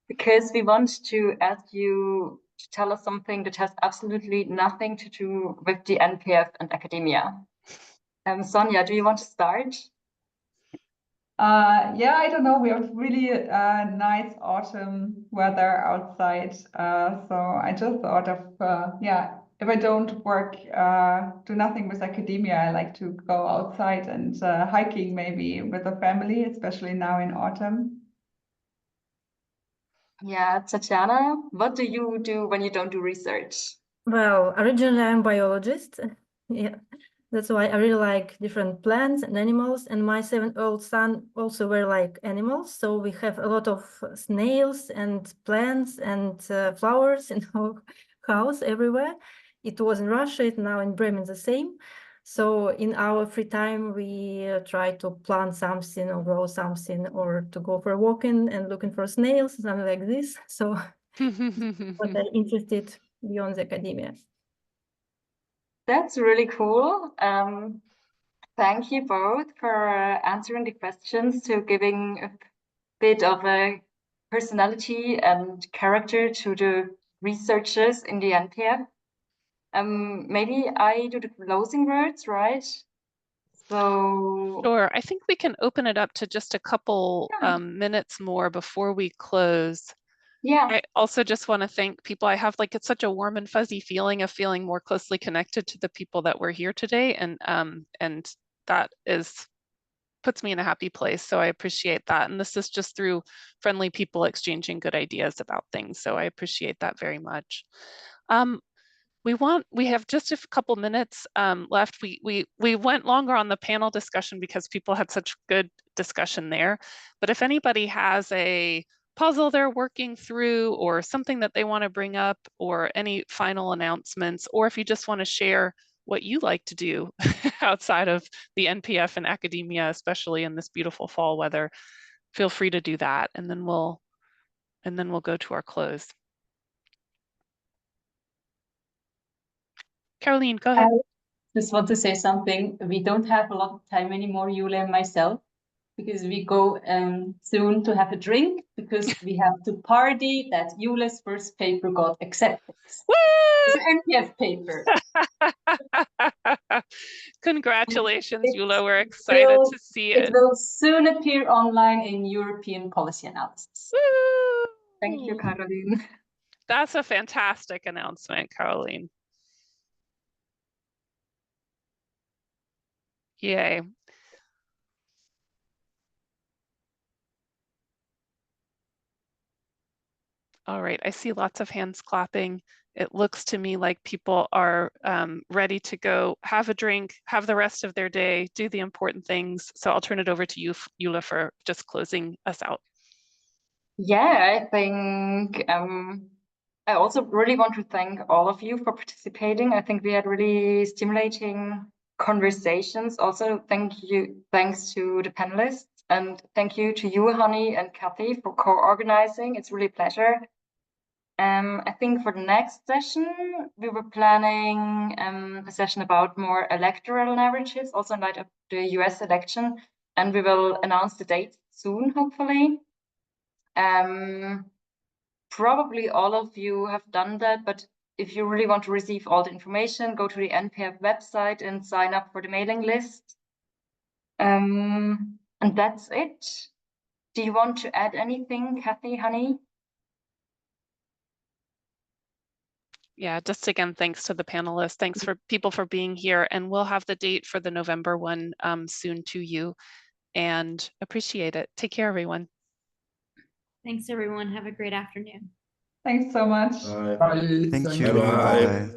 because we want to ask you to tell us something that has absolutely nothing to do with the NPF and academia. Sonia, do you want to start? Yeah, I don't know. We have really nice autumn weather outside. So I just thought of, if I don't work, do nothing with academia, I like to go outside and hiking maybe with the family, especially now in autumn. Yeah, Tatjana, what do you do when you don't do research? Well, originally I'm a biologist. Yeah, that's why I really like different plants and animals. And my 7-year-old son also were like animals. So we have a lot of snails and plants and flowers in our house everywhere. It was in Russia, it's now in Bremen the same. So in our free time, we try to plant something or grow something or to go for a walk and looking for snails, something like this. So but I'm interested beyond the academia. That's really cool. Thank you both for answering the questions, to giving a bit of a personality and character to the researchers in the NPF. Maybe I do the closing words, right? So Sure. I think we can open it up to just a couple minutes more before we close. yeah, I also just want to thank people. I have it's such a warm and fuzzy feeling of feeling more closely connected to the people that were here today, and that puts me in a happy place. So I appreciate that. And this is just through friendly people exchanging good ideas about things. So I appreciate that very much. We have just a couple minutes left. We went longer on the panel discussion because people had such good discussion there. But if anybody has a puzzle they're working through, or something that they want to bring up, or any final announcements, or if you just want to share what you like to do outside of the NPF and academia, especially in this beautiful fall weather, feel free to do that, and then we'll go to our close. Caroline, go ahead. I just want to say something. We don't have a lot of time anymore, Julia and myself, because we go soon to have a drink, because we have to party that Julia's first paper got accepted. Woo! It's an NPF paper. Congratulations, Julia. We're excited to see it. It will soon appear online in European Policy Analysis. Woo! thank you, Caroline. That's a fantastic announcement, Caroline. Yay. All right, I see lots of hands clapping. It looks to me like people are ready to go have a drink, have the rest of their day, do the important things. So I'll turn it over to you, Julia, for just closing us out. Yeah, I think I also really want to thank all of you for participating. I think we had really stimulating conversations. Also, thanks to the panelists, and thank you to you, Hani and Kathy, for co-organizing. It's really a pleasure. I think for the next session, we were planning a session about more electoral narratives, also in light of the US election, and we will announce the date soon, hopefully. Probably all of you have done that, but if you really want to receive all the information, go to the NPF website and sign up for the mailing list. And that's it. Do you want to add anything, Kathy, Hani? Yeah, just again, thanks to the panelists. Thanks for people for being here. And we'll have the date for the November one soon to you, and appreciate it. Take care, everyone. Thanks, everyone. Have a great afternoon. Thanks so much. Bye. Thank Thank you. you. Bye.